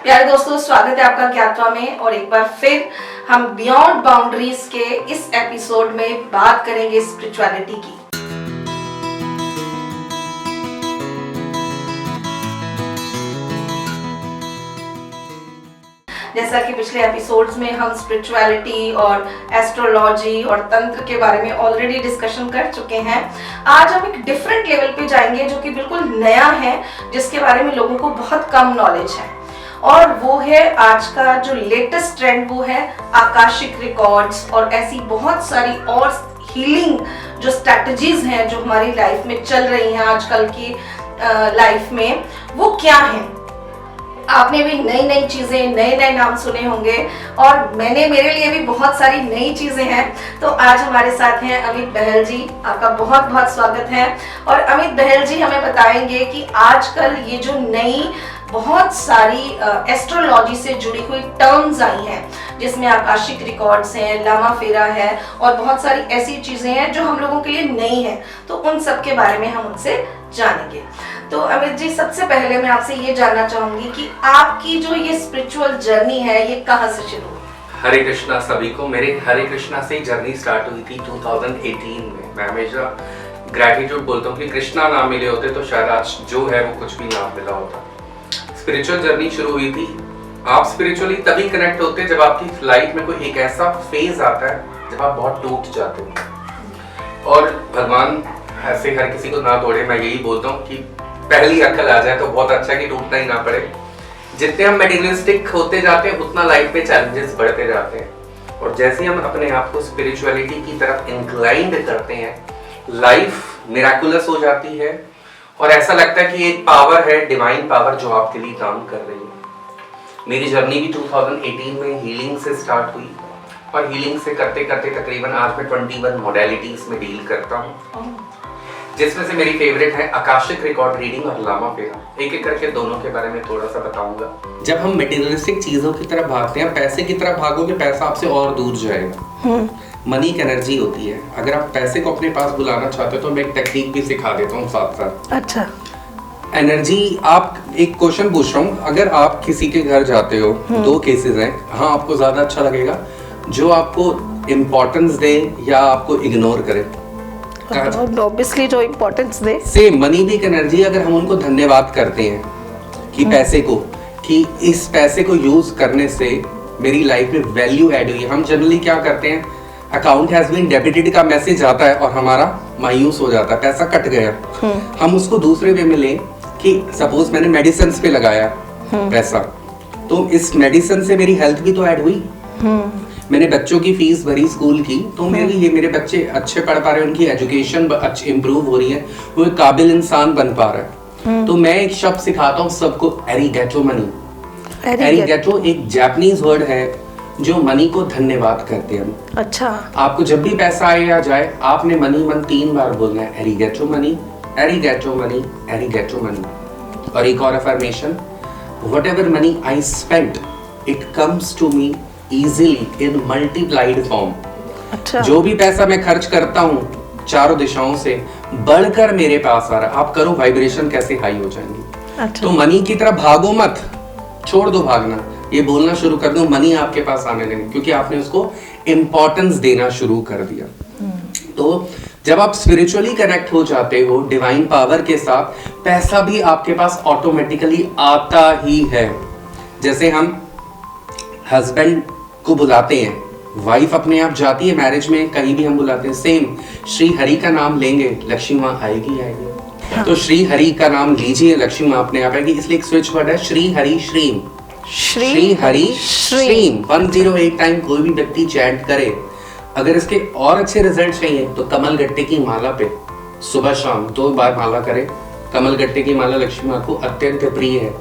प्यारे दोस्तों, स्वागत है आपका ज्ञातवा में। और एक बार फिर हम बियॉन्ड बाउंड्रीज के इस एपिसोड में बात करेंगे स्पिरिचुअलिटी की। जैसा कि पिछले एपिसोड्स में हम स्पिरिचुअलिटी और एस्ट्रोलॉजी और तंत्र के बारे में ऑलरेडी डिस्कशन कर चुके हैं, आज हम एक डिफरेंट लेवल पे जाएंगे जो कि बिल्कुल नया है, जिसके बारे में लोगों को बहुत कम नॉलेज है। और वो है आज का जो लेटेस्ट ट्रेंड, वो है आकाशिक रिकॉर्ड्स और ऐसी बहुत सारी और हीलिंग जो स्ट्रैटेजीज हैं जो हमारी लाइफ में चल रही हैं आजकल की लाइफ में, वो क्या हैं। आपने भी नई नई चीजें, नए नए नाम सुने होंगे और मेरे लिए भी बहुत सारी नई चीजें हैं। तो आज हमारे साथ हैं अमित बहल जी, आपका बहुत बहुत स्वागत है। और अमित बहल जी हमें बताएंगे कि आजकल ये जो नई बहुत सारी एस्ट्रोलॉजी से जुड़ी हुई टर्म्स आई हैं, जिसमें आकाशिक रिकॉर्ड्स हैं, लामा फेरा है और बहुत सारी ऐसी चीजें हैं जो हम लोगों के लिए नई हैं, तो उन सब के बारे में हम उनसे जानेंगे। तो अमित जी, सबसे पहले मैं आपसे ये जानना चाहूंगी कि आपकी जो ये स्पिरिचुअल जर्नी है, ये कहाँ से शुरू हुई? हरे कृष्णा सभी को। मेरे हरे कृष्णा से जर्नी स्टार्ट हुई थी 2018 में। मैं हमेशा ग्रैटिट्यूड बोलता हूँ कि कृष्णा ना मिले होते तो शायद आज जो है वो कुछ भी ना मिला होता। स्पिरिचुअल जर्नी शुरू हुई थी। आप स्पिरिचुअली तभी कनेक्ट होते हैं जब आपकी लाइफ में कोई एक ऐसा फेज आता है जब आप बहुत टूट जाते हो। और भगवान ऐसे हर किसी को ना तोड़े। मैं यही बोलता हूँ कि पहली अक्ल आ जाए तो बहुत अच्छा है कि टूटना ही ना पड़े। जितने हम मेटीरियलिस्टिक होते जाते हैं उतना लाइफ में चैलेंजेस बढ़ते जाते हैं। और जैसे हम अपने आप को स्पिरिचुअलिटी की तरफ इंक्लाइंड करते हैं, लाइफ मिराकुलस हो जाती है और ऐसा लगता है कि एक पावर है, डिवाइन पावर, जो आपके लिए काम कर रही है। मेरी जर्नी भी 2018 में हीलिंग से स्टार्ट हुई और हीलिंग से करते करते तकरीबन आज मैं 21 मॉडलिटीज में डील करता हूँ, जिसमें से मेरी फेवरेट है आकाशिक रिकॉर्ड रीडिंग और लामा फेरा। एक एक करके दोनों के बारे में थोड़ा सा बताऊंगा। जब हम मटेरियलिस्टिक चीजों की तरफ भागते हैं, पैसे की तरफ भागोगे, पैसा आपसे और दूर जाएगा। मनी की एनर्जी होती है। अगर आप पैसे को अपने पास बुलाना चाहते हो तो मैं एक टेक्निक भी सिखा देता हूँ साथ साथ। अच्छा। एनर्जी, आप एक क्वेश्चन पूछ रहा हूँ, अगर आप किसी के घर जाते हो, दो केसेस हैं, हाँ आपको ज्यादा अच्छा लगेगा जो आपको इम्पोर्टेंस दे या आपको इग्नोर करे? ऑब्वियसली जो इम्पोर्टेंस दे। सेम मनी भी एक एनर्जी। अगर हम उनको धन्यवाद करते हैं कि पैसे को, कि इस पैसे को यूज करने से मेरी लाइफ में वैल्यू ऐड हुई है। हम जनरली क्या करते हैं, अकाउंट हैज बीन डेबिटेड का मैसेज आता है और हमारा मायूस हो जाता है, पैसा कट गया। हम उसको दूसरे वे में लें कि सपोज मैंने मेडिसिन पे लगाया पैसा, तो इस मेडिसिन से मेरी हेल्थ भी तो ऐड हुई। मैंने बच्चों की फीस भरी स्कूल की, तो मेरे बच्चे अच्छे पढ़ पा रहे हैं, उनकी एजुकेशन अच्छी इंप्रूव हो रही है, वो एक काबिल इंसान बन पा रहा है। तो मैं एक शब्द सिखाता हूँ सबको, एरिगेटो मनी। एरिगेटो एक जापानीज वर्ड है जो मनी को धन्यवाद करते हैं। अच्छा। आपको जब भी पैसा आए या जाए, आपने मनी मन 3 बार बोलना है, एरिगेटो मनी, एरिगेटो मनी, एरिगेटो मनी। और एक और affirmation, whatever money I spent it comes to me easily in multiplied form. अच्छा। जो भी पैसा मैं खर्च करता हूँ चारों दिशाओं से बढ़कर मेरे पास आ रहा है। आप करो वाइब्रेशन कैसे हाई हो जाएंगी। अच्छा। तो मनी की तरफ भागो मत, छोड़ दो भागना, ये बोलना शुरू कर दो, मनी आपके पास आने लगे, क्योंकि आपने उसको इम्पोर्टेंस देना शुरू कर दिया। तो जब आप स्पिरिचुअली कनेक्ट हो जाते हो डिवाइन पावर के साथ, पैसा भी आपके पास ऑटोमेटिकली आता ही है। जैसे हम हस्बैंड को बुलाते हैं, वाइफ अपने आप जाती है मैरिज में, कहीं भी हम बुलाते हैं, सेम श्री हरि का नाम लेंगे, लक्ष्मी माँ आएगी आएगी। हाँ। तो श्री हरि का नाम लीजिए, लक्ष्मी माँ अपने आप आएगी। इसलिए एक स्विच वर्ड है, श्री हरि श्रीम, श्री हरि श्रीम 108 टाइम कोई भी व्यक्ति चैंट करे। अगर इसके और अच्छे रिजल्ट चाहिए तो कमल गट्टे की माला पे सुबह शाम 2 बार माला करें। कमल गट्टे की माला लक्ष्मी माँ को अत्यंत प्रिय है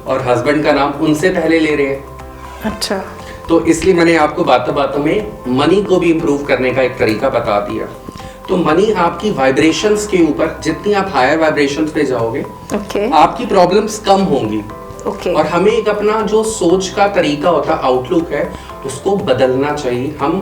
और हस्बैंड का नाम उनसे पहले ले रहे हैं। अच्छा। तो इसलिए मैंने आपको बातों बातों में मनी को भी इंप्रूव करने का एक तरीका बता दिया। तो मनी आपकी वाइब्रेशंस के ऊपर, जितनी आप हायर वाइब्रेशंस पे जाओगे, आपकी प्रॉब्लम्स कम होंगी। और हमें एक अपना जो सोच का तरीका होता है, आउटलुक है, उसको बदलना चाहिए। हम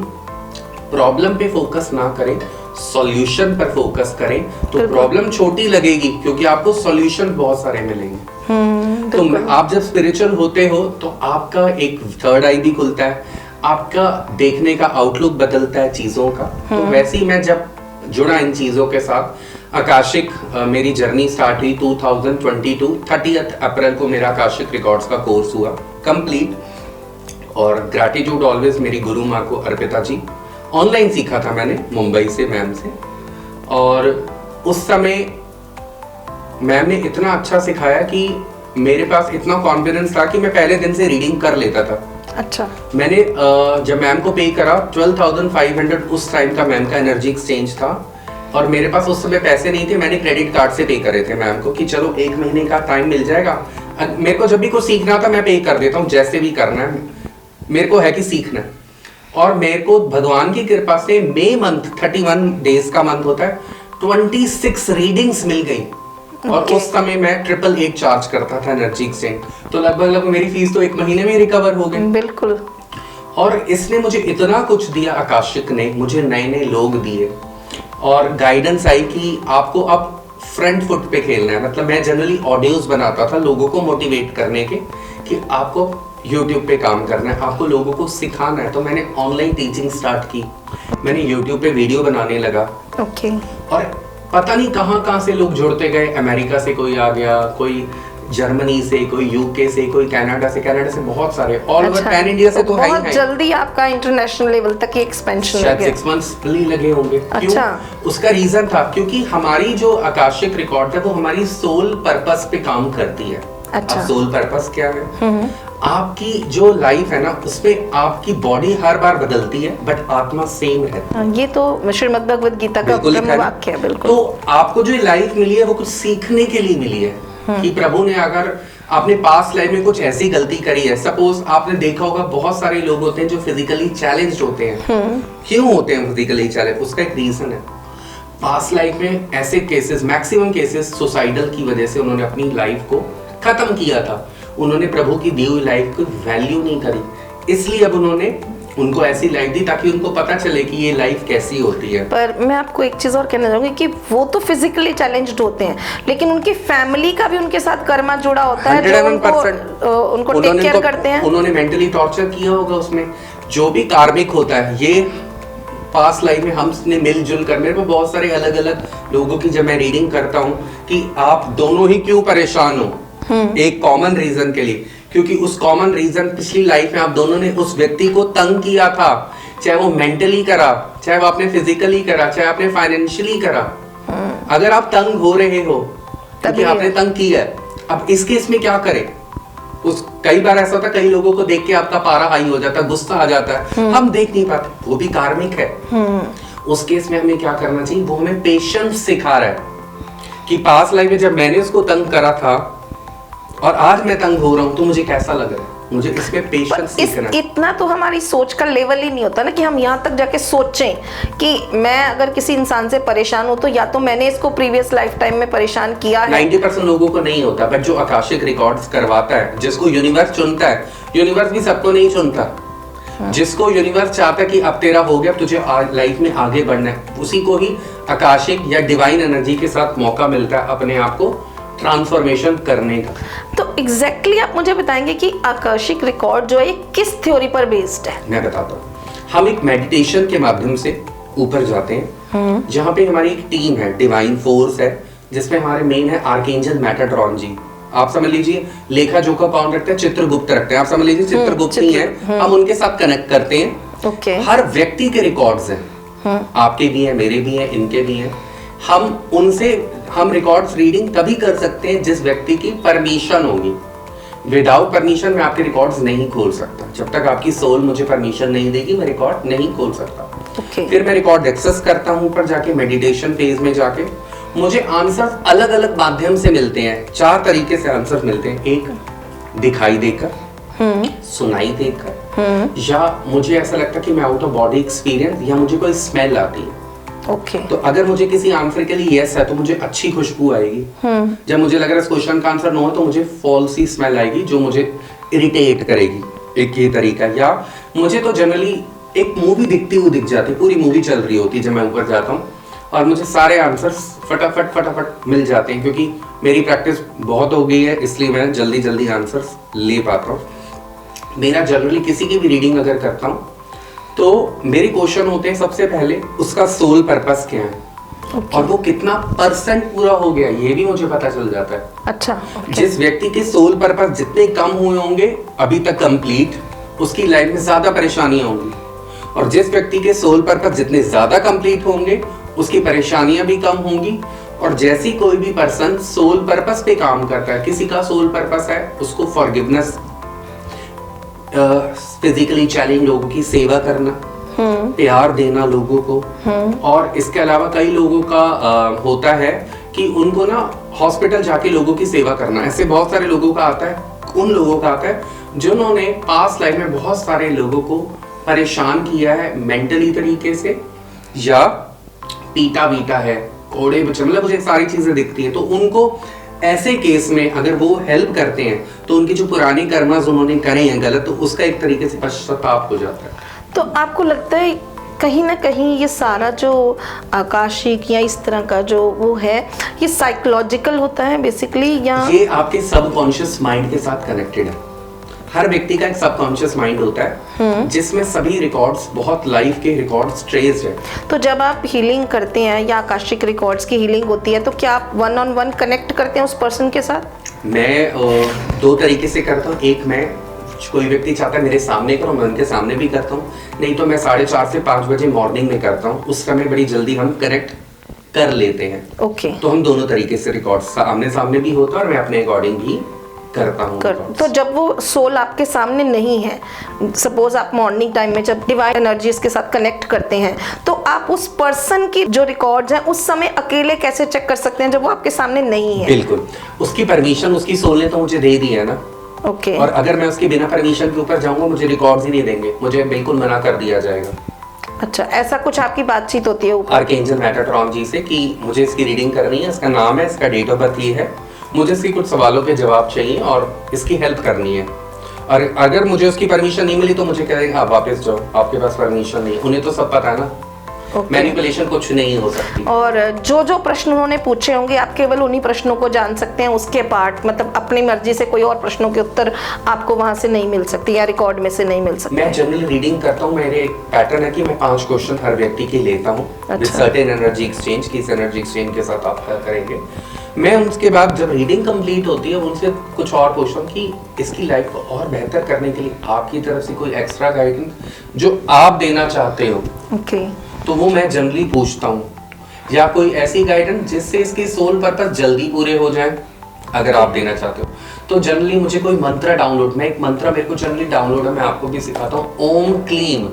प्रॉब्लम पे फोकस ना करें, सॉल्यूशन पर फोकस करें। तो प्रॉब्लम छोटी लगेगी क्योंकि आपको सॉल्यूशन बहुत सारे मिलेंगे। तो आप जब स्पिरिचुअल होते हो तो आपका एक थर्ड आई भी खुलता है, आपका देखने का आउटलुक बदलता है चीजों का। तो वैसे ही मैं जब जुड़ा इन चीजों के साथ, आकाशिक मेरी जर्नी स्टार्ट हुई 2022 30 अप्रैल को मेरा आकाशिक रिकॉर्ड्स का कोर्स हुआ कंप्लीट। और ग्रैटिट्यूड ऑलवेज मेरी गुरु माँ को अर्पिता जी, ऑनलाइन सीखा था मैंने मुंबई से मैम से। और उस समय मैम ने इतना अच्छा सिखाया कि मेरे पास इतना कॉन्फिडेंस था कि मैं पहले दिन से रीडिंग कर लेता था। अच्छा। मैंने जब मैम को पे करा 12,500 उस टाइम का मैम का एनर्जी एक्सचेंज था, और मेरे पास उस समय पैसे नहीं थे, मैंने क्रेडिट कार्ड से पे करे थे मैम को कि चलो 1 महीने का टाइम मिल जाएगा, मेरे को जब भी कुछ सीखना था मैं पे कर देता हूँ, जैसे भी करना है मेरे को है कि सीखना है। और मेरे को भगवान की कृपा से मई मंथ 31 डेज का मंथ होता है, 26 रीडिंग्स मिल गई। और उस समय मैं 888 चार्ज करता था एनर्जी एक्सचेंज, तो लगभग मेरी फीस तो 1 महीने में रिकवर हो गई। बिल्कुल। और इसने मुझे इतना कुछ दिया, आकाशिक ने मुझे नए नए लोग दिए और गाइडेंस आई कि आपको अब फ्रंट फुट पे खेलना है। मतलब मैं जनरली ऑडियोज बनाता था लोगों को मोटिवेट करने के कि आपको YouTube पे काम करना है, आपको लोगों को सिखाना है। तो मैंने ऑनलाइन टीचिंग स्टार्ट की, मैंने YouTube पे वीडियो बनाने लगा। ओके। और पता नहीं कहाँ से लोग जुड़ते गए, अमेरिका से कोई आ गया, कोई जर्मनी से, कोई यूके से, कोई कनाडा से बहुत सारे, ऑल ओवर पैन इंडिया से। तो बहुत जल्दी आपका इंटरनेशनल लेवल तक एक्सपेंशन शायद 6 मंथ्स लगे होंगे। अच्छा। उसका रीजन था क्योंकि हमारी जो आकाशिक रिकॉर्ड है वो हमारी सोल पर्पस पे काम करती है। अच्छा। अब सोल पर्पस क्या है? आपकी जो लाइफ है ना उसमें आपकी बॉडी हर बार बदलती है बट आत्मा सेम रहती है। ये तो श्रीमद् भगवद गीता का ब्रह्म वाक्य है। बिल्कुल। तो आपको जो लाइफ मिली है वो कुछ सीखने के लिए मिली है कि प्रभु ने, अगर आपने पास्ट लाइफ में कुछ ऐसी गलती करी है, सपोज आपने देखा होगा बहुत सारे लोग होते हैं जो फिजिकली चैलेंज्ड होते हैं। क्यों होते हैं फिजिकली चैलेंज? उसका एक रीजन है, पास्ट लाइफ में ऐसे केसेस, मैक्सिमम केसेस सुसाइडल की वजह से उन्होंने अपनी लाइफ को खत्म किया था। उन्होंने प्रभु की दी हुई लाइफ को वैल्यू नहीं करी, इसलिए अब उन्होंने उनको ऐसी लाइफ दी ताकि उनको पता चले कि ये लाइफ कैसी होती है। पर मैं आपको एक चीज और कहना चाहूंगी कि वो तो फिजिकली चैलेंज्ड होते हैं, लेकिन उनकी फैमिली का भी उनके साथ कर्मा जुड़ा होता है जो उनको टेक केयर करते हैं। उन्होंने मेंटली टॉर्चर किया होगा, उसमें जो भी कार्मिक होता है। ये पास्ट लाइफ में हमने मिलजुल कर, मेरे को बहुत सारे अलग अलग लोगों की जब मैं रीडिंग करता हूँ कि आप दोनों ही क्यों परेशान हो, एक कॉमन रीजन के लिए, क्योंकि उस कॉमन रीजन पिछली लाइफ में आप दोनों ने उस व्यक्ति को तंग किया था, चाहे वो मेंटली करा, चाहे वो आपने फिजिकली करा, चाहे आपने फाइनेंशियली करा। अगर आप तंग हो रहे हो क्योंकि आपने तंग किया है, अब इस केस में क्या करें? कई बार ऐसा होता है, कई लोगों को देख के आपका पारा हाई हो जाता है, गुस्सा आ जाता है, हम देख नहीं पाते, वो भी कार्मिक है। उस केस में हमें क्या करना चाहिए? वो हमें पेशेंस सिखा रहा है कि पास्ट लाइफ में जब मैंने उसको तंग करा था और आज मैं तंग हो रहा हूं तो मुझे कैसा लग रहा है, मुझे इसमें पेशेंस सीखना है। इतना तो हमारी सोच का लेवल ही नहीं होता ना कि हम यहाँ तक जाके सोचें कि मैं अगर किसी इंसान से परेशान हूँ तो या तो मैंने इसको प्रीवियस लाइफ टाइम में परेशान किया है। 90% लोगों को नहीं होता, बट जो आकाशिक रिकॉर्ड्स करवाता है, जिसको यूनिवर्स चुनता है, यूनिवर्स भी सबको नहीं चुनता। जिसको यूनिवर्स चाहता है कि अब तेरा हो गया, तुझे लाइफ में आगे बढ़ना है, उसी को ही आकाशिक या डिवाइन एनर्जी के साथ मौका मिलता है अपने आप को ट्रांसफॉर्मेशन करने का। तो एग्जैक्टली आप मुझे बताएंगे कि आकाशिक रिकॉर्ड जो है ये किस थ्योरी पर बेस्ड है? मैं बताता हूँ। हम एक मेडिटेशन के माध्यम से ऊपर जाते हैं, जहाँ पे हमारी एक टीम है, डिवाइन फोर्स है, जिसमें हमारे मेन है आर्कएंजल मेटाट्रॉन जी। आप समझ लीजिए लेखा जोखा कौन रखते हैं? चित्रगुप्त रखते हैं। आप समझ लीजिए चित्रगुप्त ही है, हम उनके साथ कनेक्ट करते हैं। ओके। हर व्यक्ति के रिकॉर्ड्स हैं, आपके भी हैं, मेरे भी हैं, इनके भी हैं। हम रिकॉर्ड्स रीडिंग तभी कर सकते हैं जिस व्यक्ति की परमिशन होगी। विदाउट परमिशन मैं आपके रिकॉर्ड्स नहीं खोल सकता। जब तक आपकी सोल मुझे परमिशन नहीं देगी मैं रिकॉर्ड नहीं खोल सकता। Okay. फिर मैं रिकॉर्ड एक्सेस करता हूँ, ऊपर जाके मेडिटेशन फेज में जाके मुझे आंसर अलग अलग माध्यम से मिलते हैं। 4 तरीके से आंसर मिलते हैं। एक दिखाई देकर, सुनाई देकर, या मुझे ऐसा लगता है कि मैं आउट ऑफ बॉडी एक्सपीरियंस, या मुझे कोई स्मेल आती है। ओके। तो अगर मुझे किसी आंसर के लिए यस है तो मुझे अच्छी खुशबू आएगी। जब मुझे लग रहा है इस क्वेश्चन का आंसर नो है तो मुझे फॉल्स सी स्मेल आएगी जो मुझे इरिटेट करेगी। एक ये तरीका। या मुझे तो जनरली एक मूवी दिखती हुई दिख जाती, पूरी मूवी चल रही होती है जब मैं ऊपर जाता हूँ, और मुझे सारे आंसर्स फटाफट मिल जाते हैं, क्योंकि मेरी प्रैक्टिस बहुत हो गई है, इसलिए मैं जल्दी जल्दी आंसर्स ले पाता हूँ। मेरा जनरली किसी की भी रीडिंग अगर करता हूँ तो मेरे क्वेश्चन होते हैं सबसे पहले उसका सोल पर्पस क्या है, और वो कितना परसेंट पूरा हो गया ये भी मुझे पता चल जाता है। अच्छा, जिस व्यक्ति के सोल पर्पस जितने कम हुए होंगे अभी तक कंप्लीट, उसकी लाइफ में ज्यादा परेशानियां होंगी, और जिस व्यक्ति के सोल पर्पस जितने ज्यादा कंप्लीट होंगे उसकी परेशानियां भी कम होंगी। और जैसी कोई भी पर्सन सोल पर्पस पे काम करता है, किसी का सोल पर्पस है उसको फॉरगिवनेस, फिजिकली चैलेंज लोगों की सेवा करना, प्यार देना लोगों को, और इसके अलावा कई लोगों का होता है कि उनको ना हॉस्पिटल जाके लोगों की सेवा करना। ऐसे बहुत सारे लोगों का आता है, उन लोगों का आता है जिन्होंने पास्ट लाइफ में बहुत सारे लोगों को परेशान किया है मेंटली तरीके से, या पीटा वीटा है, कोड़े बच्चे, मतलब मुझे सारी चीजें दिखती है। तो उनको ऐसे केस में अगर वो हेल्प करते हैं तो उनकी जो पुरानी कर्मास उन्होंने करे हैं गलत, तो उसका एक तरीके से पश्चाताप हो जाता है। तो आपको लगता है कहीं ना कहीं ये सारा जो आकाशिक या इस तरह का जो वो है, ये साइकोलॉजिकल होता है बेसिकली, या ये आपके सबकॉन्शियस माइंड के साथ कनेक्टेड है। हर व्यक्ति का एक सबकॉन्शियस माइंड होता है जिसमें सभी रिकॉर्ड्स, बहुत लाइफ के रिकॉर्ड्स ट्रेस्ड है। तो जब आप हीलिंग करते हैं या आकाशिक रिकॉर्ड्स की हीलिंग होती है, तो क्या आप 1-on-1 कनेक्ट करते हैं उस पर्सन के साथ? मैं दो तरीके से करता हूँ। एक, मैं कोई व्यक्ति चाहता है मेरे सामने करो, मैं उनके सामने भी करता हूँ, नहीं तो मैं 4:30 से 5 बजे मॉर्निंग में करता हूँ। उस समय बड़ी जल्दी हम कनेक्ट कर लेते हैं। ओके। तो हम दोनों तरीके से रिकॉर्ड्स आमने सामने भी होता है और मैं अपने अकॉर्डिंग भी करता हूँ। तो जब वो सोल आपके सामने नहीं है, सपोज आप मॉर्निंग टाइम में जब डिवाइन एनर्जीज के साथ कनेक्ट करते हैं, तो आप उस पर्सन की जो रिकॉर्ड्स हैं उस समय अकेले कैसे चेक कर सकते हैं जब वो आपके सामने नहीं है? बिल्कुल, उसकी परमिशन उसकी सोल ने तो मुझे दे दी है ना। ओके। और अगर मैं उसके बिना परमिशन के ऊपर जाऊंगा, मुझे रिकॉर्ड्स ही नहीं देंगे, मुझे बिल्कुल मना कर दिया जाएगा। अच्छा, ऐसा कुछ आपकी बातचीत होती है ऊपर आर्कएंजल मेटाट्रॉन जी से कि मुझे इसकी रीडिंग करनी है, इसका नाम है, इसका डेट ऑफ बर्थ ये है, मुझे इसकी कुछ सवालों के जवाब चाहिए और इसकी हेल्प करनी है। और अगर मुझे उसकी परमिशन नहीं मिली तो मुझे कहेंगे आप वापस जाओ, आपके पास परमिशन नहीं है। उन्हें तो सब पता है ना, मैनिपुलेशन कुछ नहीं हो सकती। और जो जो प्रश्न उन्होंने पूछे होंगे आप केवल उन्हीं प्रश्नों को जान सकते हैं, उसके पार्ट मतलब अपनी मर्जी से कोई और प्रश्नों के उत्तर आपको वहां से नहीं मिल सकती या रिकॉर्ड में से नहीं मिल सकते। मैं जनरल रीडिंग करता हूँ, मेरे एक पैटर्न है कि मैं 5 क्वेश्चन हर व्यक्ति के लेता हूँ विद सर्टेन एनर्जी एक्सचेंज, की इस एनर्जी एक्सचेंज के साथ आप करेंगे। मैं उसके बाद जब रीडिंग कंप्लीट होती है उनसे कुछ और पूछता हूँ कि इसकी लाइफ को और बेहतर करने के लिए आपकी तरफ से कोई एक्स्ट्रा गाइडेंस जो आप देना चाहते हो। ओके। तो वो मैं जनरली पूछता हूँ, या कोई ऐसी गाइडेंस जिससे इसके सोल पर्पस जल्दी पूरे हो जाए अगर आप देना चाहते हो। तो जनरली मुझे कोई मंत्र डाउनलोड, मैं एक मंत्र मेरे को जनरली डाउनलोड है, मैं आपको भी सिखाता हूँ। ओम क्लीम,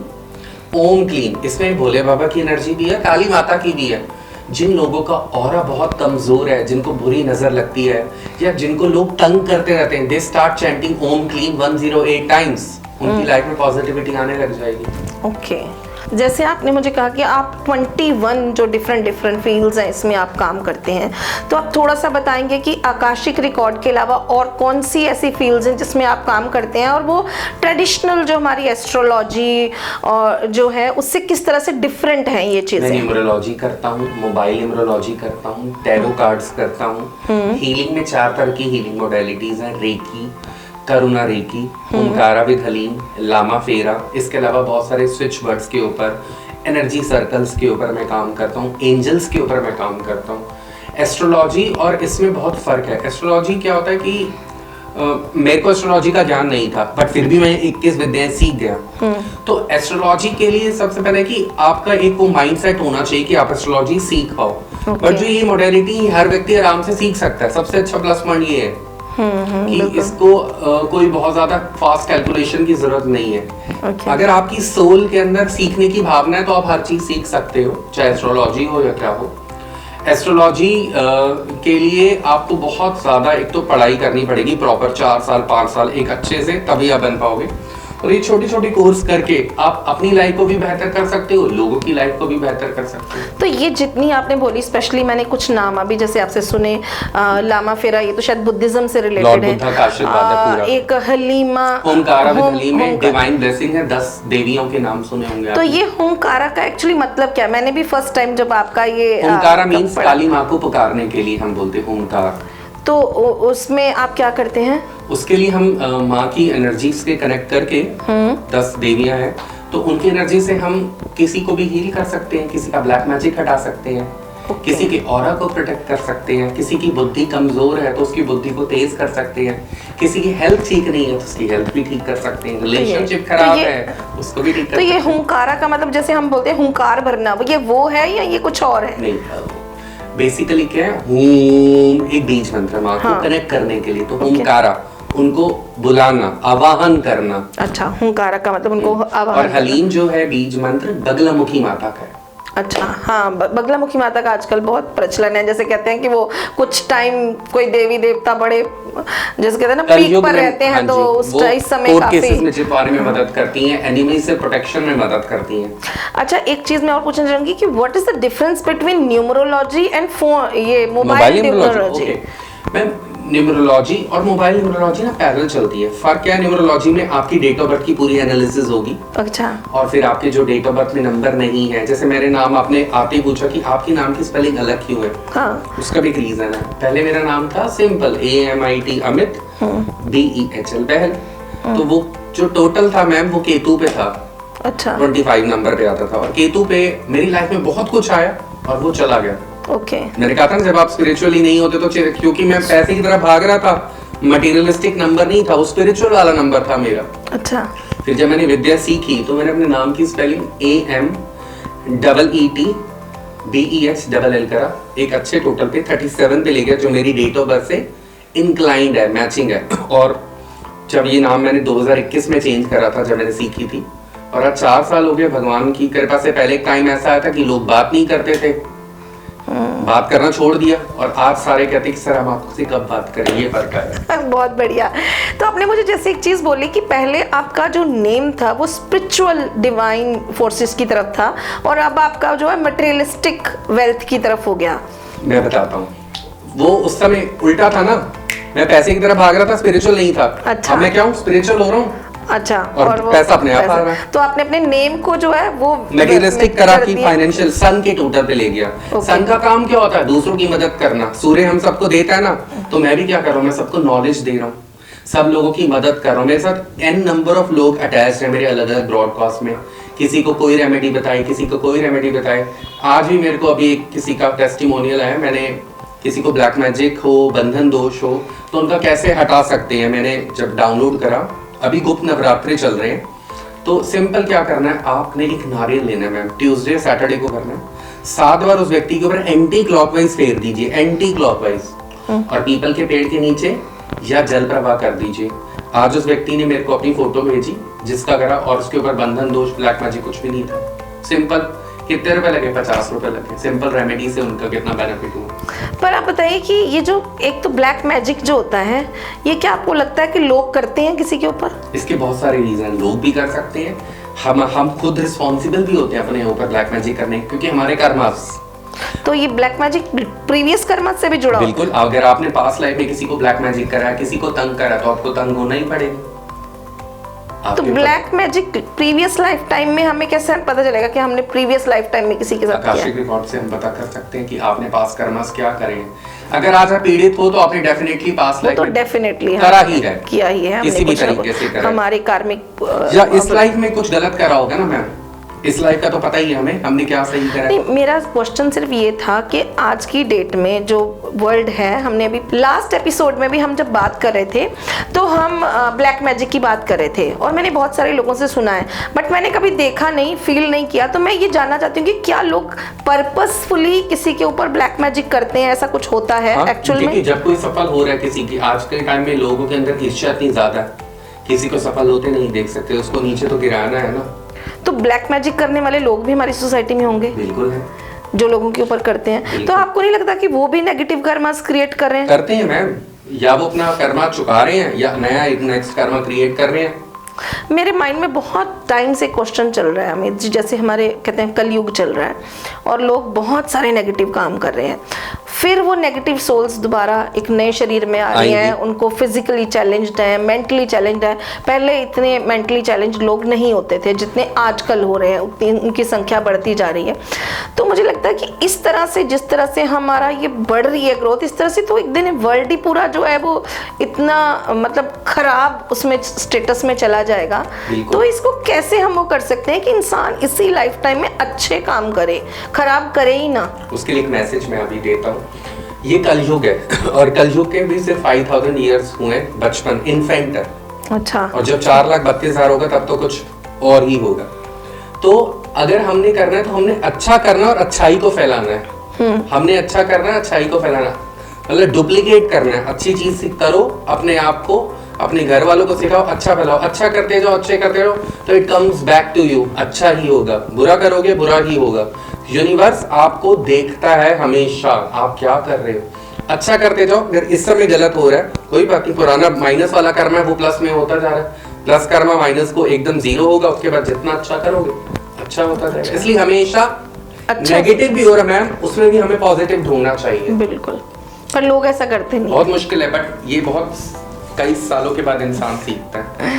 ओम क्लीम, इसमें भोले बाबा की एनर्जी भी है, काली माता की भी है। जिन लोगों का ऑरा बहुत कमजोर है, जिनको बुरी नजर लगती है या जिनको लोग तंग करते रहते हैं, they start chanting Om Kleem 108 times, उनकी लाइफ में पॉजिटिविटी आने लग जाएगी। ओके। जैसे आपने मुझे कहा कि आप 21 जो डिफरेंट फील्ड्स हैं इसमें आप काम करते हैं, तो आप थोड़ा सा बताएंगे कि आकाशिक रिकॉर्ड के अलावा और कौन सी ऐसी फील्ड्स हैं जिसमें आप काम करते हैं, और वो ट्रेडिशनल जो हमारी एस्ट्रोलॉजी और जो है उससे किस तरह से डिफरेंट हैं ये चीजें? मैं न्यूमरोलॉजी करता हूँ, मोबाइल न्यूमरोलॉजी करता हूँ, टैरो कार्ड्स करता हूँ। हीलिंग में 4 तरह की हीलिंग मोडेलिटीज हैं, Reiki, Karuna Reiki, Omkara with हलीम, लामा फेरा। इसके अलावा बहुत सारे स्विच वर्ड्स के ऊपर, एनर्जी सर्कल्स के ऊपर मैं काम करता हूँ, एंजल्स के ऊपर मैं काम करता हूँ। एस्ट्रोलॉजी और इसमें बहुत फर्क है। एस्ट्रोलॉजी क्या होता है कि मेरे को एस्ट्रोलॉजी का ज्ञान नहीं था, बट फिर भी मैं 21 विद्याएं सीख गया। तो एस्ट्रोलॉजी के लिए सबसे पहले कि आपका एक वो माइंडसेट होना चाहिए कि आप एस्ट्रोलॉजी सीख पाओ। बट जो ये मॉडर्निटी हर व्यक्ति आराम से सीख सकता है। सबसे अच्छा प्लस पॉइंट ये है कि इसको कोई बहुत ज्यादा फास्ट कैलकुलेशन की जरूरत नहीं है। अगर आपकी सोल के अंदर सीखने की भावना है तो आप हर चीज सीख सकते हो, चाहे एस्ट्रोलॉजी हो या क्या हो। एस्ट्रोलॉजी के लिए आपको बहुत ज्यादा एक तो पढ़ाई करनी पड़ेगी प्रॉपर, 4 साल 5 साल एक अच्छे से, तभी आप बन पाओगे। और ये छोटी छोटी कोर्स करके आप अपनी लाइफ को भी बेहतर कर सकते हो, लोगों की लाइफ को भी बेहतर कर सकते हो। तो ये जितनी आपने बोली, स्पेशली मैंने कुछ नाम अभी जैसे आपसे सुने, लामा फेरा, ये तो शायद बुद्धिज्म से रिलेटेड है। बुद्धा का आशीर्वाद है पूरा। एक हलीमा, होमकारा विद हलीम में डिवाइन ब्लेसिंग है, 10 देवियों के नाम सुने होंगे। तो ये होमकारा का एक्चुअली मतलब क्या है? मैंने भी फर्स्ट टाइम जब आपका ये होमकारा मीन्स काली माँ को पुकारने के लिए हम बोलते हैं होमकार। तो उसमें आप क्या करते हैं? उसके लिए हम माँ की एनर्जीज के कनेक्ट करके 10 देवियां हैं, तो उनकी एनर्जी से हम किसी को भी हील कर सकते हैं, किसी का ब्लैक मैजिक हटा सकते हैं, किसी के ऑरा को प्रोटेक्ट कर सकते हैं, किसी की बुद्धि कमजोर है तो उसकी बुद्धि को तेज कर सकते हैं, किसी की हेल्थ ठीक नहीं है तो उसकी हेल्थ भी ठीक कर सकते हैं, रिलेशनशिप खराब है उसको भी ठीक कर सकते हैं। तो ये हुंकारा का मतलब जैसे हम बोलते हैं हुंकार भरना, ये वो है या ये कुछ और है? नहीं, बेसिकली क्या है, होम एक बीज मंत्र माँ को कनेक्ट करने के लिए, तो होमकारा उनको बुलाना, आवाहन करना। अच्छा, हुंकारा का मतलब उनको आवाहन। और हलीम जो है बीज मंत्र बगलामुखी माता का है। अच्छा, हाँ, बगलामुखी माता का आजकल बहुत प्रचलन है। जैसे कहते हैं कि वो कुछ टाइम कोई देवी देवता बड़े जैसे कहते हैं ना पीक पर रहते हैं, तो उस समय काफी केसेस में छिपाने में मदद करती हैं, एनिमी से प्रोटेक्शन में मदद करती हैं। अच्छा, एक चीज मैं और पूछना चाहूंगी कि what is the difference between numerology and ये मोबाइल न्यूमरोलॉजी? मैम, न्यूमरोलॉजी और मोबाइल न्यूमरोलॉजी ना पैरेलल चलती है। फर्क क्या है, न्यूमरोलॉजी में आपकी डेट ऑफ बर्थ की पूरी एनालिसिस होगी। अच्छा। और फिर आपके जो डेट ऑफ बर्थ में नंबर नहीं है, जैसे मेरे नाम आपने आते ही पूछा कि आपकी नाम की स्पेलिंग अलग क्यों है, हाँ। उसका भी एक रीजन है। पहले मेरा नाम था सिंपल AMIT अमित, BEHL बहल, तो वो जो टोटल था मैम वो केतु पे था। अच्छा। 25 नंबर पे आता था, और केतु पे मेरी लाइफ में बहुत कुछ आया और वो चला गया। ओके। मैंने कहा था ना, जब आप स्पिरिचुअली नहीं होते तो क्योंकि मैं पैसे की तरफ भाग रहा था, मटेरियलिस्टिक नंबर नहीं था, वो स्पिरिचुअल वाला नंबर था मेरा। अच्छा। फिर जब मैंने विद्या सीखी तो मैंने अपने नाम की स्पेलिंग AMEETBEHLL करा, एक अच्छे टोटल पे 37 पे ले गया, जो मेरी डेट ऑफ बर्थ से इंक्लाइंड है, मैचिंग है। और जब ये नाम मैंने 2021 में चेंज करा था, जब मैंने सीखी थी, और आज 4 साल हो गए। भगवान की कृपा से पहले एक टाइम ऐसा आया था कि लोग बात नहीं करते थे, बात करना छोड़ दिया, और आज सारे कहते कि सर हम आपसे कब बात करें, ये फर्क है। बहुत बढ़िया। तो आपने मुझे जैसे एक चीज बोली कि पहले आपका जो नेम था वो स्पिरिचुअल डिवाइन फोर्सेस की तरफ था, और अब आपका जो है मटेरियलिस्टिक वेल्थ की तरफ हो गया। मैं बताता हूँ, वो उस समय उल्टा था ना, मैं पैसे की तरफ भाग रहा था, स्पिरिचुअल नहीं था। अच्छा। अब मैं क्या हूँ, स्पिरिचुअल हो रहा हूँ। अच्छा। और वो पैसा अपने आप आ रहा है। तो आपने अपने नेम को जो है वो मटेरियलिस्टिक करा कि फाइनेंशियल सन के टूटर पे ले गया। सन का काम क्या होता है, दूसरों की मदद करना। सूर्य हम सबको देता है ना, तो मैं भी क्या कर रहा हूँ, मैं सबको नॉलेज दे रहा हूँ, सब लोगों की मदद कर रहा हूँ। मेरे साथ n नंबर ऑफ लोग अटैच है मेरे अलग अलग ब्रॉडकास्ट में, किसी को कोई रेमेडी बताई, किसी को कोई रेमेडी बताई। आज भी मेरे को अभी किसी का टेस्टिमोनियल है, मैंने किसी को ब्लैक मैजिक हो, बंधन दोष हो, तो उनका कैसे हटा सकते हैं, मैंने जब डाउनलोड करा। अभी गुप्त नवरात्रि चल रहे हैं, तो सिंपल क्या करना है, आपने एक नारियल लेना है मैम, ट्यूसडे सैटरडे को करना है, 7 बार उस व्यक्ति के ऊपर एंटी क्लॉकवाइज फेर दीजिए, एंटी क्लॉकवाइज, और पीपल के पेड़ के नीचे या जल प्रवाह कर दीजिए। आज उस व्यक्ति ने मेरे को अपनी फोटो भेजी जिसका करा, और उसके ऊपर बंधन दोष, ब्लैक मैजिक कुछ भी नहीं था। सिंपल। कितने रुपए लगे? 50 रुपए लगे। सिंपल रेमेडी से उनका कितना बेनिफिट हुआ। पर आप बताइए कि ये जो एक तो ब्लैक मैजिक जो होता है, ये क्या आपको लगता है कि लोग करते हैं किसी के ऊपर? इसके बहुत सारे रीजन, लोग भी कर सकते हैं, हम खुद रिस्पॉन्सिबल भी होते हैं अपने ऊपर ब्लैक मैजिक करने, क्योंकि हमारे कर्मास। तो ये ब्लैक मैजिक प्रीवियस कर्म से भी जुड़ा होता है? बिल्कुल। अगर आपने पास्ट लाइफ में किसी को ब्लैक मैजिक करा है, किसी को तंग करा, तो आपको तंग होना ही पड़ेगा। तो black magic previous life time में हमें कैसे पता चलेगा कि हमने प्रीवियस लाइफ टाइम में किसी के साथ किया? आकाशिक रिकॉर्ड से हम पता कर सकते हैं कि आपने पास्ट कर्मस क्या करे हैं। अगर आज आप पीड़ित हो तो आपने डेफिनेटली पास्ट लाइफ में डेफिनेटली करा ही है, किया ही है, किसी भी तरीके से करा, हमारे कार्मिक या इस लाइफ में कुछ गलत करा होगा ना मैम। इस लाइफ का तो पता ही है हमें, हमने क्या सही करा। नहीं, मेरा क्वेश्चन सिर्फ ये था कि आज की डेट में जो वर्ल्ड है, हमने अभी लास्ट एपिसोड में भी हम जब बात कर रहे थे तो हम ब्लैक मैजिक की बात कर रहे थे, और मैंने बहुत सारे लोगों से सुना है, बट मैंने कभी देखा नहीं, फील नहीं किया। तो मैं ये जानना चाहती हूँ कि क्या लोग पर्पसफुली किसी के ऊपर ब्लैक मैजिक करते हैं, ऐसा कुछ होता है एक्चुअल में? जब कोई सफल हो रहा है किसी की, आज के टाइम में लोगों के अंदर ईर्ष्या इतनी ज्यादा है, किसी को सफल होते नहीं देख सकते, उसको नीचे तो गिराना है ना। तो ब्लैक मैजिक करने वाले लोग भी हमारी सोसाइटी में होंगे? बिल्कुल है, जो लोगों के ऊपर करते हैं। तो आपको नहीं लगता कि वो भी नेगेटिव कर्मास क्रिएट कर रहे हैं? करते हैं मैम, या वो अपना कर्मा चुका रहे हैं या नया एक नेक्स्ट कर्मा क्रिएट कर रहे हैं। मेरे माइंड में बहुत टाइम से क्वेश्चन चल रहा है अमित जी, जैसे हमारे कहते हैं कलयुग चल रहा है और लोग बहुत सारे नेगेटिव काम कर रहे हैं, फिर वो नेगेटिव सोल्स दोबारा एक नए शरीर में आ रही हैं, उनको फिजिकली चैलेंज्ड है, मेंटली चैलेंज्ड है। पहले इतने मेंटली चैलेंज्ड लोग नहीं होते थे जितने आजकल हो रहे हैं, उतनी उनकी संख्या बढ़ती जा रही है। तो मुझे लगता है कि इस तरह से, जिस तरह से हमारा ये बढ़ रही है ग्रोथ, इस तरह से तो एक दिन वर्ल्ड ही पूरा जो है वो इतना मतलब खराब उसमें स्टेटस में चला जाएगा। तो इसको कैसे हम वो कर सकते हैं कि इंसान इसी लाइफ टाइम में अच्छे काम करे, खराब करे ही ना। उसके लिए एक मैसेज मैं अभी देता हूँ। ये कलयुग है और कलयुग के भी सिर्फ 5000 ईयर्स हुए, बचपन इन्फेंट है। अच्छा। और जब 4,32,000 होगा तब तो कुछ और ही होगा। तो अगर हमने करना है तो हमने अच्छा करना और अच्छाई को फैलाना है। हमने अच्छा करना है, अच्छाई को फैलाना, मतलब डुप्लीकेट करना है। अच्छी चीज करो, अपने आप को, अपने घर वालों को सिखाओ, अच्छा फैलाओ। अच्छा करते जाओ, अच्छे करते रहो तो it comes back to you, अच्छा ही होगा। बुरा करोगे, बुरा ही होगा। यूनिवर्स आपको देखता है हमेशा, आप क्या कर रहे हो। अच्छा करते जाओ। अगर इस समय गलत हो रहा है, कोई बात नहीं, पुराना माइनस वाला कर्म है वो प्लस में होता जा रहा है। प्लस कर्मा माइनस को एकदम 0 होगा, उसके बाद जितना अच्छा करोगे अच्छा होता जाएगा। इसलिए हमेशा अच्छा नेगेटिव भी हो रहा है मैम, उसमें भी हमें पॉजिटिव ढूंढना चाहिए। बिल्कुल, पर लोग ऐसा करते नहीं। बहुत मुश्किल है, बट ये बहुत कई सालों के बाद इंसान सीखता है।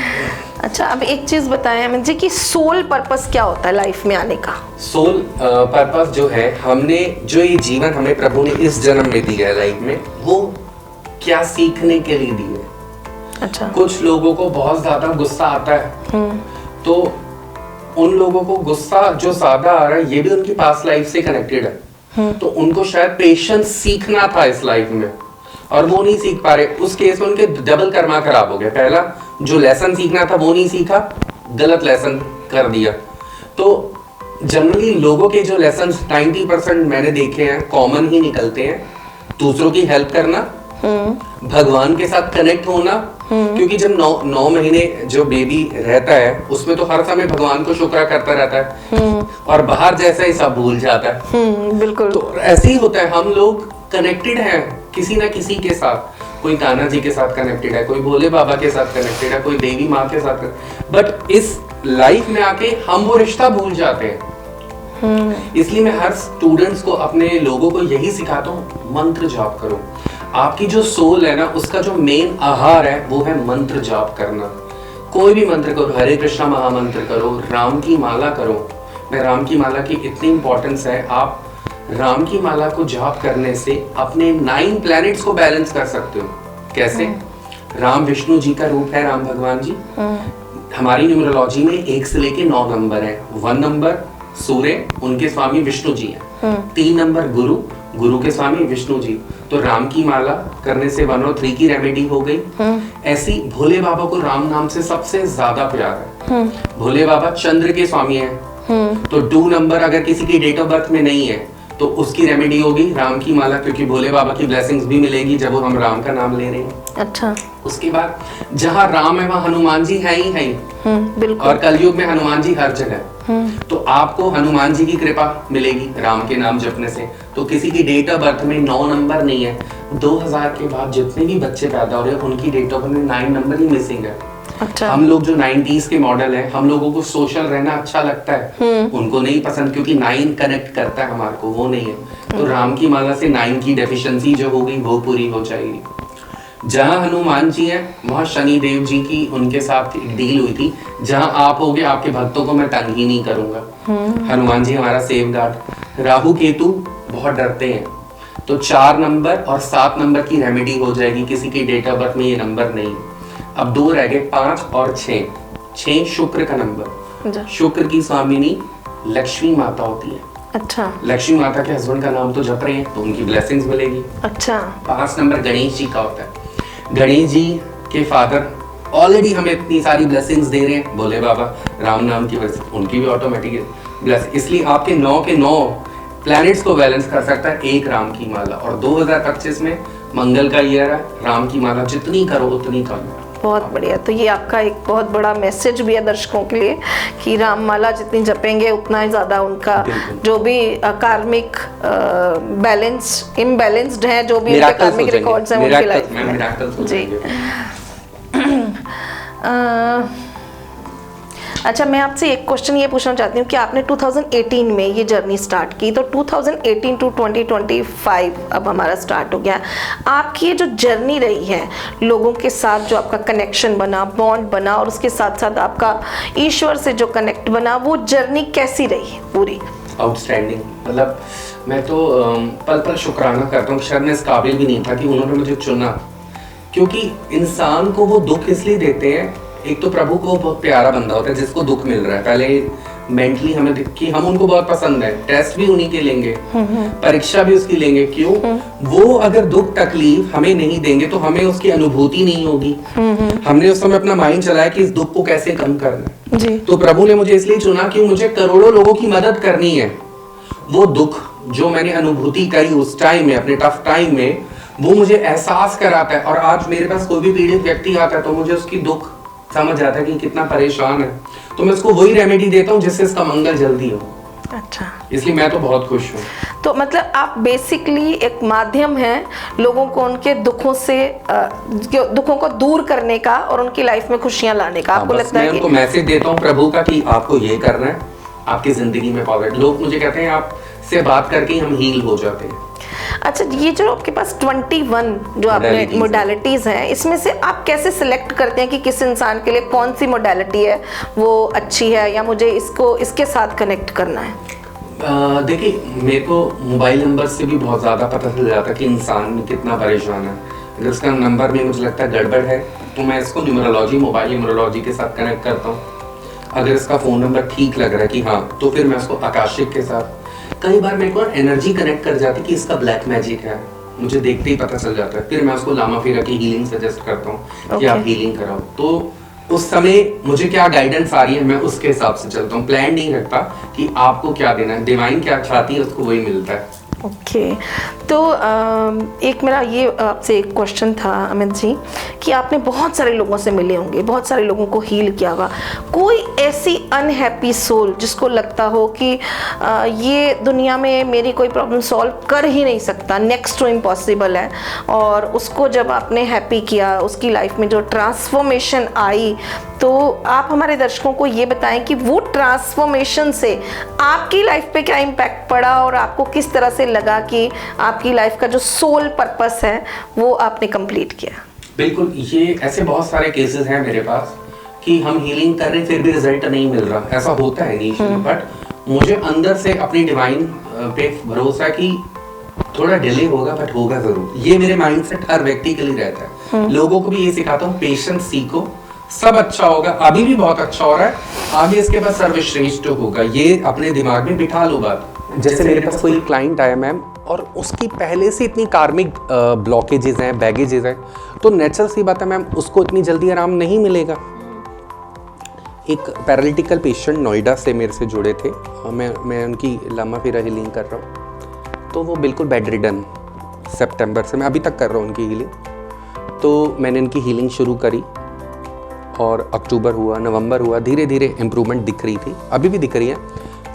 अच्छा, अब एक चीज बताएं अमित जी कि सोल पर्पस क्या होता है लाइफ में आने का? सोल पर्पस जो है, हमने जो ये जीवन हमें प्रभु ने इस जन्म में दिया है लाइफ में, वो क्या सीखने के लिए दी है। अच्छा। कुछ लोगों को बहुत ज्यादा गुस्सा आता है, तो उन लोगों को गुस्सा जो ज्यादा आ रहा है ये भी उनकी पास्ट लाइफ से कनेक्टेड है। तो उनको शायद पेशेंस सीखना था इस लाइफ में और वो नहीं सीख पा रहे। उस केस में उनके डबल कर्मा खराब हो गया। पहला जो लेसन सीखना था वो नहीं सीखा, गलत लेसन कर दिया। तो जनरली लोगों के जो लेसन 90% मैंने देखे हैं कॉमन ही निकलते हैं। दूसरों की हेल्प करना, भगवान के साथ कनेक्ट होना, क्योंकि जब 9 महीने जो बेबी रहता है उसमें तो हर समय भगवान को शुक्र करता रहता है और बाहर जैसा ही सब भूल जाता है। बिल्कुल। तो ऐसे ही होता है, हम लोग कनेक्टेड हैं किसी ना किसी के साथ। कोई कान्हा जी के साथ कनेक्टेड है, कोई भोले बाबा के साथ कनेक्टेड है, कोई देवी माँ के साथ, बट इस लाइफ में आके हम वो रिश्ता भूल जाते हैं। इसलिए मैं हर स्टूडेंट्स को, अपने लोगों को यही सिखाता हूँ, मंत्र जाप करो। आपकी जो सोल है ना, उसका जो मेन आहार है वो है मंत्र जाप करना। कोई भी मंत्र करो, हरे कृष्णा महामंत्र करो, राम की माला करो। मैं राम की माला की इतनी इंपॉर्टेंस है, आप राम की माला को जाप करने से अपने 9 प्लैनेट्स को बैलेंस कर सकते हो। कैसे? राम विष्णु जी का रूप है, राम भगवान जी। हमारी न्यूमरोलॉजी में 1 से लेके 9 नंबर है। 1 नंबर सूर्य, उनके स्वामी विष्णु जी हैं। 3 नंबर गुरु, गुरु के स्वामी विष्णु जी। तो राम की माला करने से 1 और 3 की रेमेडी हो गई। ऐसी भोले बाबा को राम नाम से सबसे ज्यादा प्यार है। भोले बाबा चंद्र के स्वामी हैं। तो 2 नंबर अगर किसी की डेट ऑफ बर्थ में नहीं है तो उसकी रेमेडी होगी राम की माला, क्योंकि भोले बाबा की ब्लेसिंग्स भी मिलेगी जब हम राम का नाम ले रहे हैं। अच्छा। उसके बाद जहाँ राम है वहाँ हनुमान जी है ही है। बिल्कुल। और कलयुग में हनुमान जी हर जगह। तो आपको हनुमान जी की कृपा मिलेगी राम के नाम जपने से। तो किसी की डेट ऑफ बर्थ में 9 नंबर नहीं है, 2000 के बाद जितने भी बच्चे पैदा हो रहे हैं उनकी डेट ऑफ बर्थ में 9 नंबर ही मिसिंग है। अच्छा। हम लोग जो 90s के मॉडल हैं, हम लोगों को सोशल रहना अच्छा लगता है, उनको नहीं पसंद, क्योंकि 9 कनेक्ट करता है हमारे को, वो नहीं है। तो राम की माला से 9 की डेफिशिएंसी जो होगी वो पूरी हो जाएगी। जहाँ हनुमान जी हैं वहाँ शनि देव जी की उनके साथ डील हुई थी, जहाँ आप होगे आपके भक्तों को मैं तंग ही नहीं करूंगा। हनुमान जी हमारा सेफ गार्ड। राहु केतु बहुत डरते हैं, तो 4 नंबर और 7 नंबर की रेमेडी हो जाएगी किसी की डेट ऑफ बर्थ में ये नंबर नहीं। अब 2 रह गए, 5 और 6। 6 शुक्र का नंबर। शुक्र की स्वामिनी लक्ष्मी माता होती है। अच्छा। लक्ष्मी माता के हस्बैंड का नाम तो जप रहे हैं तो उनकी ब्लेसिंग्स मिलेगी। अच्छा। 5 नंबर गणेश जी का होता है। गणेश जी के फादर ऑलरेडी हमें इतनी सारी ब्लेसिंग्स दे रहे हैं, भोले बाबा राम नाम की वजह से, उनकी भी ऑटोमेटिक ब्लेसिंग। इसलिए आपके 9 के 9 प्लैनेट्स को बैलेंस कर सकता है एक राम की माला। और 2025 में मंगल का ईयर है, राम की माला जितनी करो उतनी कम है। बहुत बढ़िया। तो ये आपका एक बहुत बड़ा मैसेज भी है दर्शकों के लिए कि राम माला जितनी जपेंगे उतना ही ज़्यादा उनका जो भी कार्मिक बैलेंस इम्बैलेंस्ड है, जो भी उनके कार्मिक रिकॉर्ड्स हैं उनकी लाइफ में। जी। अच्छा, मैं आपसे एक क्वेश्चन ये पूछना चाहती हूँ कि आपने 2018 में ये जर्नी स्टार्ट की, तो 2018 टू 2025 अब हमारा स्टार्ट हो गया। आपकी ये जो जर्नी रही है, लोगों के साथ जो आपका कनेक्शन बना, बॉन्ड बना, और उसके साथ साथ आपका ईश्वर से जो कनेक्ट बना, वो जर्नी कैसी रही पूरी? आउटस्टैंडिंग। मतलब मैं तो पल पल शुक्राना करता हूँ, शायद मैं इस काबिल भी नहीं था कि उन्होंने मुझे चुना, क्योंकि इंसान को वो दुख इसलिए देते हैं, एक तो प्रभु को बहुत प्यारा बंदा होता है जिसको दुख मिल रहा है, पहले मेंटली हमें कि हम उनको बहुत पसंद है, टेस्ट भी उन्हीं के लेंगे, परीक्षा भी उसकी लेंगे, क्यों? वो अगर दुख तकलीफ हमें नहीं देंगे तो हमें उसकी अनुभूति नहीं होगी। हमने उस समय अपना माइंड चलाया कि इस दुख को कैसे कम करना है, तो प्रभु ने मुझे इसलिए चुना कि मुझे करोड़ों लोगों की मदद करनी है। वो दुख जो मैंने अनुभूति करी उस टाइम में, अपने टफ टाइम में, वो मुझे एहसास कराता है। और आज मेरे पास कोई भी पीड़ित व्यक्ति आता है तो मुझे उसकी दुख समझ आता है कि कितना परेशान है, तो मैं उसको वही रेमेडी देता हूँ जिससे इसका मंगल जल्दी हो। अच्छा, इसलिए मैं तो बहुत खुश हूँ। तो मतलब आप बेसिकली एक माध्यम हैं लोगों को उनके दुखों से दुखों को दूर करने का और उनकी लाइफ में खुशियां लाने का। आपको लगता है मैं उनको मैसेज देता हूँ प्रभु का कि आपको ये करना है, आपकी जिंदगी में पॉजिटिव। लोग मुझे कहते हैं आपसे बात करके हम हील हो जाते हैं। अच्छा, ये जो आपके पास 21 जो आपने मोडालिटीज हैं, इसमें से आप कैसे सिलेक्ट करते हैं कि किस इंसान के लिए कौन सी मोडालिटी है वो अच्छी है, या मुझे इसको इसके साथ कनेक्ट करना है? देखिए, मेरे को मोबाइल नंबर से भी बहुत ज़्यादा पता चल जाता है कि इंसान कितना परेशान है। अगर उसका नंबर में मुझे लगता है गड़बड़ है तो मैं इसको न्यूमरोलॉजी, मोबाइल न्यूमरोलॉजी के साथ कनेक्ट करता हूँ। अगर इसका फ़ोन नंबर ठीक लग रहा है कि हाँ, तो फिर मैं उसको आकाशिक के साथ, कई बार मेरे को एनर्जी कनेक्ट कर जाती है कि इसका ब्लैक मैजिक है, मुझे देखते ही पता चल जाता है। फिर मैं उसको लामा फिरा की हीलिंग सजेस्ट करता हूँ कि आप हीलिंग कराओ। तो उस समय मुझे क्या गाइडेंस आ रही है मैं उसके हिसाब से चलता हूँ, प्लान नहीं रखता कि आपको क्या देना है, डिवाइन क्या चाहती है उसको वही मिलता है। ओके, तो एक मेरा ये आपसे एक क्वेश्चन था अमित जी, कि आपने बहुत सारे लोगों से मिले होंगे, बहुत सारे लोगों को हील किया होगा, कोई ऐसी अनहैप्पी सोल जिसको लगता हो कि ये दुनिया में मेरी कोई प्रॉब्लम सॉल्व कर ही नहीं सकता, नेक्स्ट टू इम्पॉसिबल है, और उसको जब आपने हैप्पी किया, उसकी लाइफ में जो ट्रांसफॉर्मेशन आई, तो आप हमारे दर्शकों को ये बताएं कि वो ट्रांसफॉर्मेशन से आपकी लाइफ पे क्या इम्पैक्ट पड़ा और आपको किस तरह से लगा कि आपकी लाइफ का जो सोल पर्पस है वो आपने कंप्लीट किया? बिल्कुल, ये ऐसे बहुत सारे केसेस हैं मेरे पास कि हम हीलिंग कर रहे फिर भी रिजल्ट नहीं मिल रहा। ऐसा होता है इनिशियली, बट मुझे अंदर से अपनी डिवाइन पे भरोसा कि थोड़ा डिले होगा बट होगा जरूर। ये मेरे माइंडसेट हर व्यक्ति के लिए रहता है। लोगों को भी ये सिखाता हूँ, पेशेंस सीखो, सब अच्छा होगा, अभी भी बहुत अच्छा हो रहा है, आगे इसके बाद सर्वश्रेष्ठ होगा, ये अपने दिमाग में बिठा लो बात। जैसे मेरे पास कोई क्लाइंट आया मैम, और उसकी पहले से इतनी कार्मिक ब्लॉकेजेस हैं, बैगेजेस हैं, तो नेचुरल सी बात है मैम, उसको इतनी जल्दी आराम नहीं मिलेगा। एक पैरालिटिकल पेशेंट नोएडा से मेरे से जुड़े थे, मैं उनकी लामा फिरा हीलिंग कर रहा हूँ, तो वो बिल्कुल बेड रिडन, सितंबर से मैं अभी तक कर रहा हूँ उनकी हीलिंग। तो मैंने इनकी हीलिंग शुरू करी और अक्टूबर हुआ, नवंबर हुआ, धीरे धीरे इम्प्रूवमेंट दिख रही थी, अभी भी दिख रही है।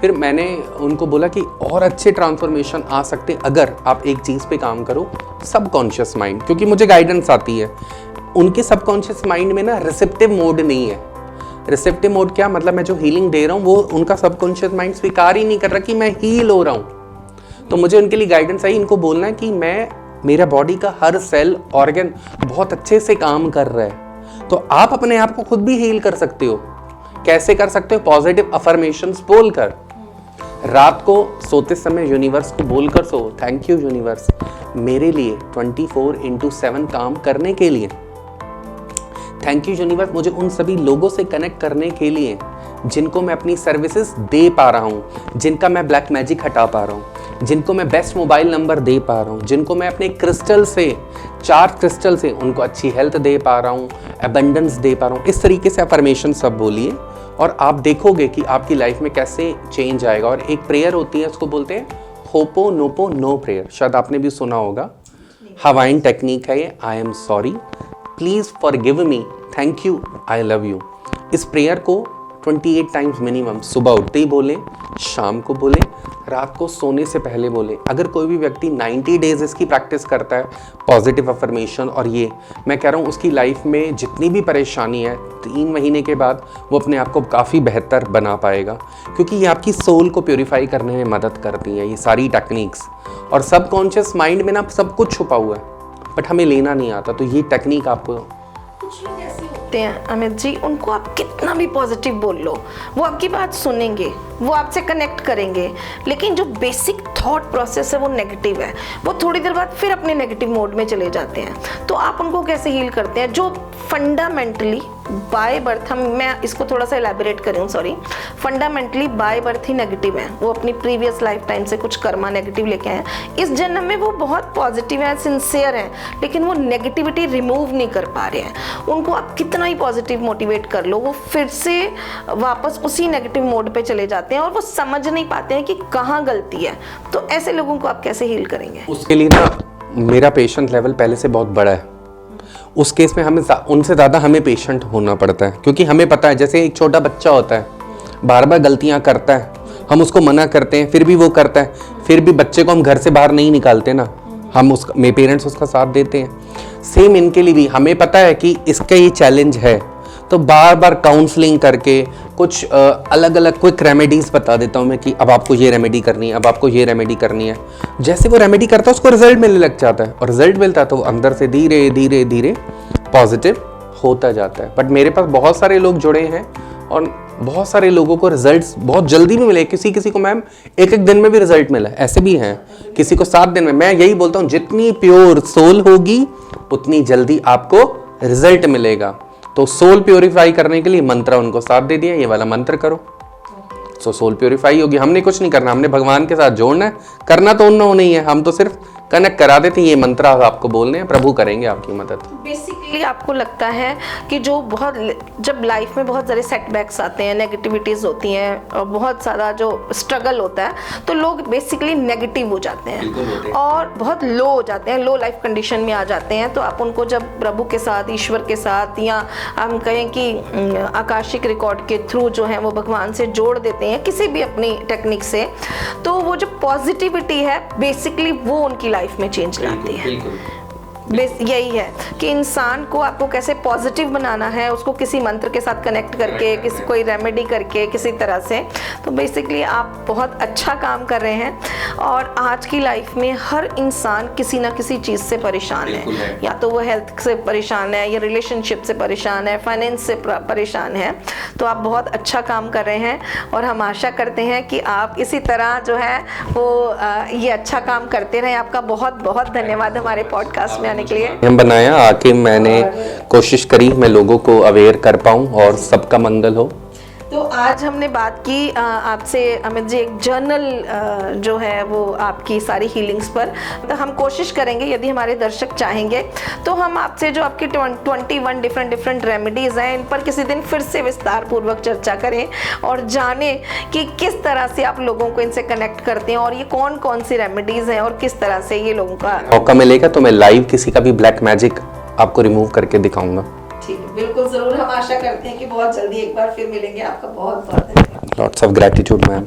फिर मैंने उनको बोला कि और अच्छे ट्रांसफॉर्मेशन आ सकते अगर आप एक चीज़ पे काम करो, सबकॉन्शियस माइंड, क्योंकि मुझे गाइडेंस आती है। उनके सबकॉन्शियस माइंड में ना रिसेप्टिव मोड नहीं है। रिसेप्टिव मोड क्या मतलब, मैं जो हीलिंग दे रहा हूँ वो उनका सबकॉन्शियस माइंड स्वीकार ही नहीं कर रहा कि मैं हील हो रहा हूँ। तो मुझे उनके लिए गाइडेंस आई, इनको बोलना है कि मेरा बॉडी का हर सेल ऑर्गन बहुत अच्छे से काम कर रहा है, तो आप अपने आप को खुद भी हील कर सकते हो। कैसे कर सकते हो? पॉजिटिव अफर्मेशंस बोलकर, रात को सोते समय यूनिवर्स को बोलकर सो, थैंक यू यूनिवर्स मेरे लिए 24/7 काम करने के लिए। थैंक यू यूनिवर्स मुझे उन सभी लोगों से कनेक्ट करने के लिए जिनको मैं अपनी सर्विसेज दे पा रहा हूँ, जिनका मैं ब्लैक मैजिक हटा पा रहा हूँ, जिनको मैं बेस्ट मोबाइल नंबर दे पा रहा हूँ, जिनको मैं अपने क्रिस्टल से, 4 क्रिस्टल से उनको अच्छी हेल्थ दे पा रहा हूँ, एबंडेंस दे पा रहा हूँ। इस तरीके से अफर्मेशन सब बोलिए और आप देखोगे कि आपकी लाइफ में कैसे चेंज आएगा। और एक प्रेयर होती है, उसको बोलते हैं होपो नोपो नो प्रेयर, शायद आपने भी सुना होगा। हवाइन टेक्निक है ये, I am sorry, please forgive me, thank you, I love you. इस प्रेयर को 28 टाइम्स मिनिमम सुबह उठते ही बोलें, शाम को बोलें, रात को सोने से पहले बोलें। अगर कोई भी व्यक्ति 90 डेज इसकी प्रैक्टिस करता है, पॉजिटिव अफर्मेशन, और ये मैं कह रहा हूँ उसकी लाइफ में जितनी भी परेशानी है 3 महीने के बाद वो अपने आप को काफ़ी बेहतर बना पाएगा, क्योंकि ये आपकी सोल को प्योरीफाई करने में मदद करती है ये सारी टेक्निक्स। और सबकॉन्शियस माइंड में ना सब कुछ छुपा हुआ है, बट हमें लेना नहीं आता, तो ये टेक्निक आपको। कुछ लोग ऐसे होते हैं अमित जी, उनको आप कितना भी पॉजिटिव बोल लो, वो आपकी बात सुनेंगे, वो आपसे कनेक्ट करेंगे, लेकिन जो बेसिक थॉट प्रोसेस है वो नेगेटिव है, वो थोड़ी देर बाद फिर अपने नेगेटिव मोड में चले जाते हैं। तो आप उनको कैसे हील करते हैं? जो फंडामेंटली बाय बर्थ, मैं इसको थोड़ा सा एलैबोरेट करूँ, sorry, fundamentally by birth he negative है, वो अपनी प्रीवियस लाइफ टाइम से कुछ कर्मा नेगेटिव लेके आए हैं। इस जन्म में वो बहुत पॉजिटिव है, सिंसियर है, लेकिन वो नेगेटिविटी रिमूव नहीं कर पा रहे हैं। उनको आप कितना ही पॉजिटिव मोटिवेट कर लो, वो फिर से वापस उसी नेगेटिव मोड पे चले जाते हैं और वो समझ नहीं पाते हैं कि कहाँ गलती है। तो ऐसे लोगों को आप कैसे हील करेंगे? उसके लिए ना मेरा पेशेंट लेवल पहले से बहुत बड़ा है। उस केस में हमें उनसे ज़्यादा हमें पेशेंट होना पड़ता है, क्योंकि हमें पता है जैसे एक छोटा बच्चा होता है, बार बार गलतियां करता है, हम उसको मना करते हैं फिर भी वो करता है, फिर भी बच्चे को हम घर से बाहर नहीं निकालते ना, हम उसका, मेरे पेरेंट्स उसका साथ देते हैं। सेम इनके लिए भी हमें पता है कि इसका ये चैलेंज है, तो बार बार काउंसलिंग करके कुछ अलग अलग क्विक रेमेडीज़ बता देता हूँ मैं कि अब आपको ये रेमेडी करनी है, अब आपको ये रेमेडी करनी है। जैसे वो रेमेडी करता है उसको रिजल्ट मिलने लग जाता है, और रिजल्ट मिलता है तो वो अंदर से धीरे धीरे धीरे पॉजिटिव होता जाता है। बट मेरे पास बहुत सारे लोग जुड़े हैं और बहुत सारे लोगों को रिजल्ट्स बहुत जल्दी भी मिले। किसी को मैम एक दिन में भी रिजल्ट मिला, ऐसे भी हैं, किसी को 7 दिन में। मैं यही बोलता हूँ जितनी प्योर सोल होगी उतनी जल्दी आपको रिजल्ट मिलेगा। तो सोल प्योरीफाई करने के लिए मंत्र उनको साथ दे दिया, ये वाला मंत्र करो, सो सोल प्योरीफाई होगी। हमने कुछ नहीं करना, हमने भगवान के साथ जोड़ना है, करना तो उन्होंने नहीं है, हम तो सिर्फ कनेक्ट करा देते हैं। ये मंत्र आपको बोलने हैं, प्रभु करेंगे आपकी मदद। बेसिकली आपको लगता है कि जो बहुत, जब लाइफ में बहुत सारे सेटबैक्स आते हैं, नेगेटिविटीज होती हैं और बहुत सारा जो स्ट्रगल होता है, तो लोग बेसिकली नेगेटिव हो जाते हैं और बहुत लो हो जाते हैं, लो लाइफ कंडीशन में आ जाते हैं। तो आप उनको जब प्रभु के साथ, ईश्वर के साथ, या हम कहें कि आकाशिक रिकॉर्ड के थ्रू जो है वो भगवान से जोड़ देते हैं किसी भी अपनी टेक्निक से, तो वो जो पॉजिटिविटी है बेसिकली वो उनकी लाइफ में चेंज लाती है। यही है कि इंसान को आपको कैसे पॉजिटिव बनाना है, उसको किसी मंत्र के साथ कनेक्ट करके, किसी कोई रेमेडी करके, किसी तरह से। तो बेसिकली आप बहुत अच्छा काम कर रहे हैं। और आज की लाइफ में हर इंसान किसी ना किसी चीज़ से परेशान है, या तो वो हेल्थ से परेशान है, या रिलेशनशिप से परेशान है, फाइनेंस से परेशान है। तो आप बहुत अच्छा काम कर रहे हैं और हम आशा करते हैं कि आप इसी तरह जो है वो ये अच्छा काम करते रहें। आपका बहुत बहुत धन्यवाद हमारे पॉडकास्ट में के लिए। हम बनाया, आके मैंने कोशिश करी मैं लोगों को अवेयर कर पाऊं और सबका मंगल हो। तो आज हमने बात की आपसे अमित जी एक जर्नल जो है वो आपकी सारी हीलिंग्स पर। तो हम कोशिश करेंगे, यदि हमारे दर्शक चाहेंगे तो हम आपसे जो आपकी 21 डिफरेंट रेमेडीज़ हैं, इन पर किसी दिन फिर से विस्तार पूर्वक चर्चा करें और जानें कि किस तरह से आप लोगों को इनसे कनेक्ट करते हैं और ये कौन कौन सी रेमेडीज़ हैं और किस तरह से ये लोगों का मौका मिलेगा तो मैं लाइव किसी का भी ब्लैक मैजिक आपको रिमूव करके दिखाऊंगा। ठीक है, बिल्कुल ज़रूर। हम आशा करते हैं कि बहुत जल्दी एक बार फिर मिलेंगे। आपका बहुत बहुत धन्यवाद। Lots of gratitude ma'am.